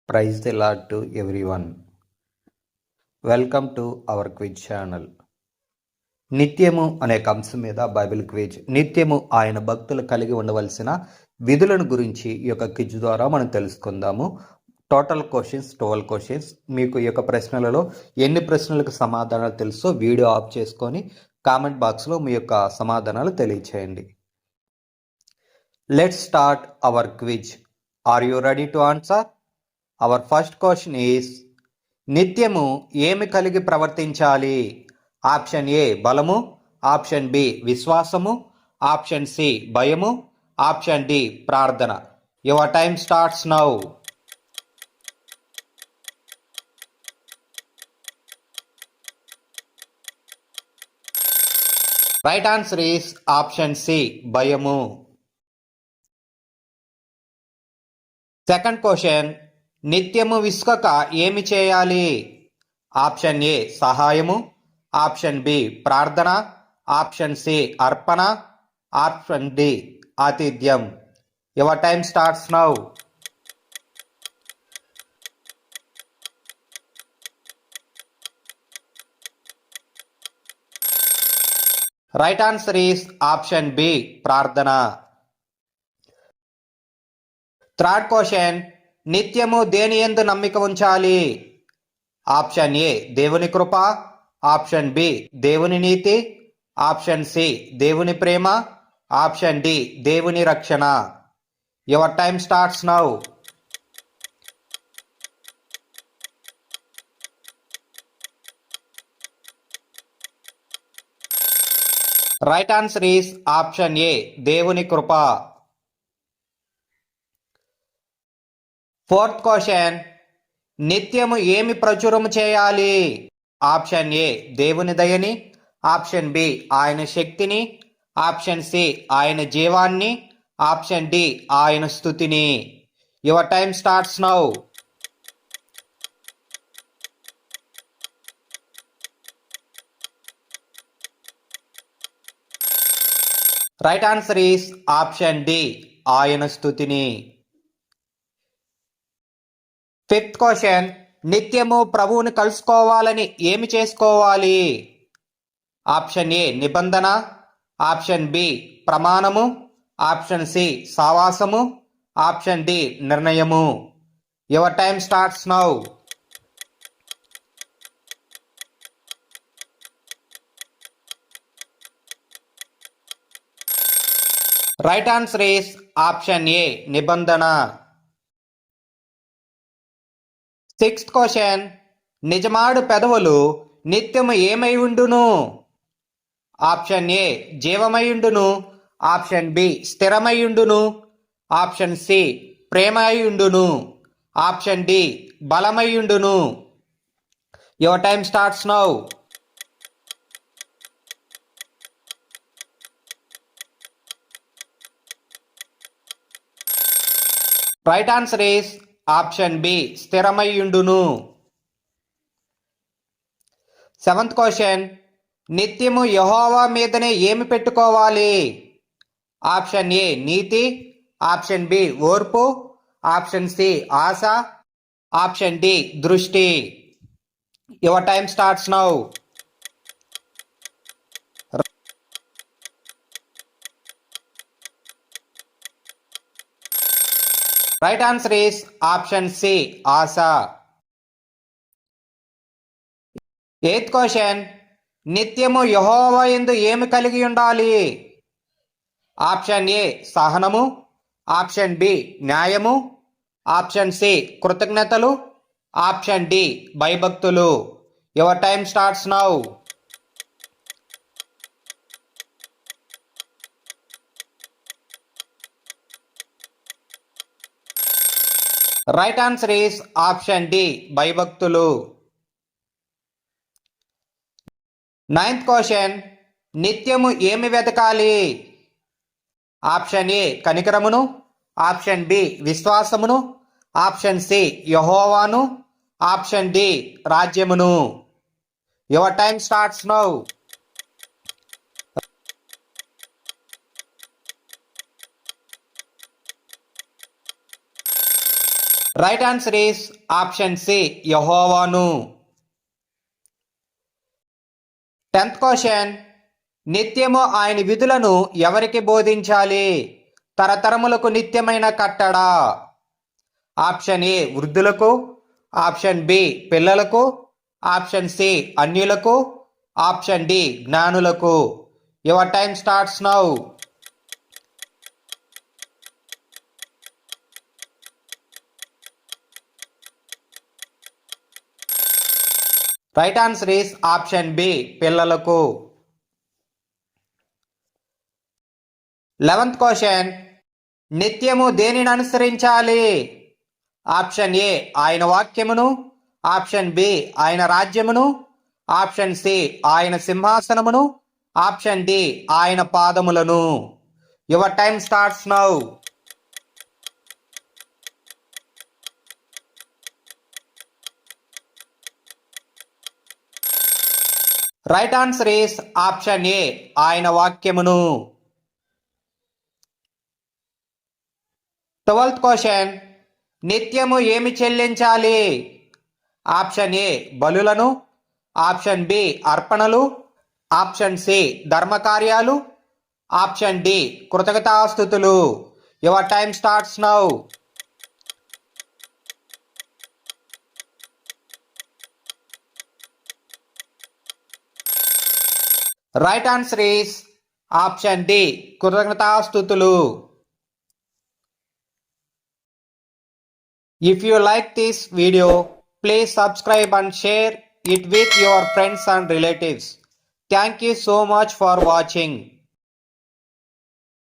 Praise the Lord to everyone. Welcome to our quiz channel. నిత్యము అనే అంశం మీద బైబిల్ క్విజ్. నిత్యము ఆయన భక్తులు కలిగి ఉండవలసిన విధులను గురించి ఈ యొక్క క్విజ్ ద్వారా మనం తెలుసుకుందాము. Total questions 12 questions. మీకు ఈ యొక్క ప్రశ్నలలో ఎన్ని ప్రశ్నలకు సమాధానాలు తెలుసో వీడియో ఆఫ్ చేసుకొని కామెంట్ బాక్స్లో మీ యొక్క సమాధానాలు తెలియచేయండి. Let's start our quiz. Are you ready to answer? Our first question is, నిత్యము ఏమి కలిగి ప్రవర్తించాలి? ఆప్షన్ ఏ బలము, ఆప్షన్ బి విశ్వాసము, ఆప్షన్ సి భయము, ఆప్షన్ డి ప్రార్థన. Your time starts now. Right answer is option C భయము. సెకండ్ క్వశ్చన్, నిత్యము విసుకక ఏమి చేయాలి? ఆప్షన్ ఏ సహాయము, ఆప్షన్ బి ప్రార్థన, ఆప్షన్ సి అర్పణ, ఆప్షన్ డి ఆతిథ్యం. Your time starts now. Right answer is option B ప్రార్థన. థర్డ్ క్వశ్చన్, నిత్యము దేని యందు నమ్మిక ఉంచాలి? ఆప్షన్ ఏ దేవుని కృప, ఆప్షన్ బి దేవుని నీతి, ఆప్షన్ సి దేవుని ప్రేమ, ఆప్షన్ డి దేవుని రక్షణ. Your time starts now. Right answer is option ఏ దేవుని కృప. ఫోర్త్ క్వశ్చన్, నిత్యము ఏమి ప్రచురము చేయాలి? ఆప్షన్ ఏ దేవుని దయని, ఆప్షన్ బి ఆయన శక్తిని, ఆప్షన్ సి ఆయన జీవాన్ని, ఆప్షన్ డి ఆయన స్తుతిని. Your time starts now. Right answer is option D ఆయన స్తుతిని. ఫిఫ్త్ క్వశ్చన్, నిత్యము ప్రభువుని కలుసుకోవాలని ఏమి చేసుకోవాలి? ఆప్షన్ ఏ నిబంధన, ఆప్షన్ బి ప్రమాణము, ఆప్షన్ సి సావాసము, ఆప్షన్ డి నిర్ణయము. Your time starts now. Right answer is option A నిబంధన. సిక్స్త్ క్వశ్చన్, నిజమాడు పెదవులు నిత్యము ఏమై ఉండును? ఆప్షన్ ఏ జీవమై ఉండును, ఆప్షన్ బి స్థిరమై ఉండును, ఆప్షన్ సి ప్రేమై ఉండును, ఆప్షన్ డి బలమై ఉండును. Your time starts now. Right answer is option B స్థిరమై ఉండును. సెవెంత్ క్వశ్చన్, నిత్యము యెహోవా మీదనే ఏమి పెట్టుకోవాలి? ఆప్షన్ ఏ నీతి, ఆప్షన్ బి ఓర్పు, ఆప్షన్ సి ఆశ, ఆప్షన్ డి దృష్టి. Your time starts now. Right answer is option C ఆశ. ఎయిత్ క్వశ్చన్, నిత్యము యెహోవా యందు ఏమి కలిగి ఉండాలి? ఆప్షన్ ఏ సహనము, ఆప్షన్ బి న్యాయము, ఆప్షన్ సి కృతజ్ఞతలు, ఆప్షన్ డి భయభక్తులు. Your time starts now. Right answer is option D భయభక్తులు. నైన్త్ క్వశ్చన్, నిత్యము ఏమి వెతకాలి? ఆప్షన్ ఏ కనికరమును, ఆప్షన్ బి విశ్వాసమును, ఆప్షన్ సి యెహోవాను, ఆప్షన్ డి రాజ్యమును. Your time starts now. Right answer is option C యెహోవాను. 10th క్వశ్చన్, నిత్యము ఆయన విధులను ఎవరికి బోధించాలి? తరతరములకు నిత్యమైన కట్టడా. ఆప్షన్ ఏ వృద్ధులకు, ఆప్షన్ బి పిల్లలకు, ఆప్షన్ సి అన్యులకు, ఆప్షన్ డి జ్ఞానులకు. Your time starts now. Right answer is option B పిల్లలకు. 11th క్వశ్చన్, నిత్యము దేనిని అనుసరించాలి? ఆప్షన్ ఏ ఆయన వాక్యమును, ఆప్షన్ బి ఆయన రాజ్యమును, ఆప్షన్ సి ఆయన సింహాసనమును, ఆప్షన్ డి ఆయన పాదములను. Your time starts now. Right answer is option ఏ ఆయన వాక్యమును. 12th క్వశ్చన్, నిత్యము ఏమి చెల్లించాలి? ఆప్షన్ ఏ బలులను, ఆప్షన్ బి అర్పణలు, ఆప్షన్ సి ధర్మకార్యాలు, ఆప్షన్ డి కృతజ్ఞతాస్తుతులు. Your time starts now. Right answer is option D కృతజ్ఞతాస్తుతులు. If you like this video, please subscribe and share it with your friends and relatives. Thank you so much for watching.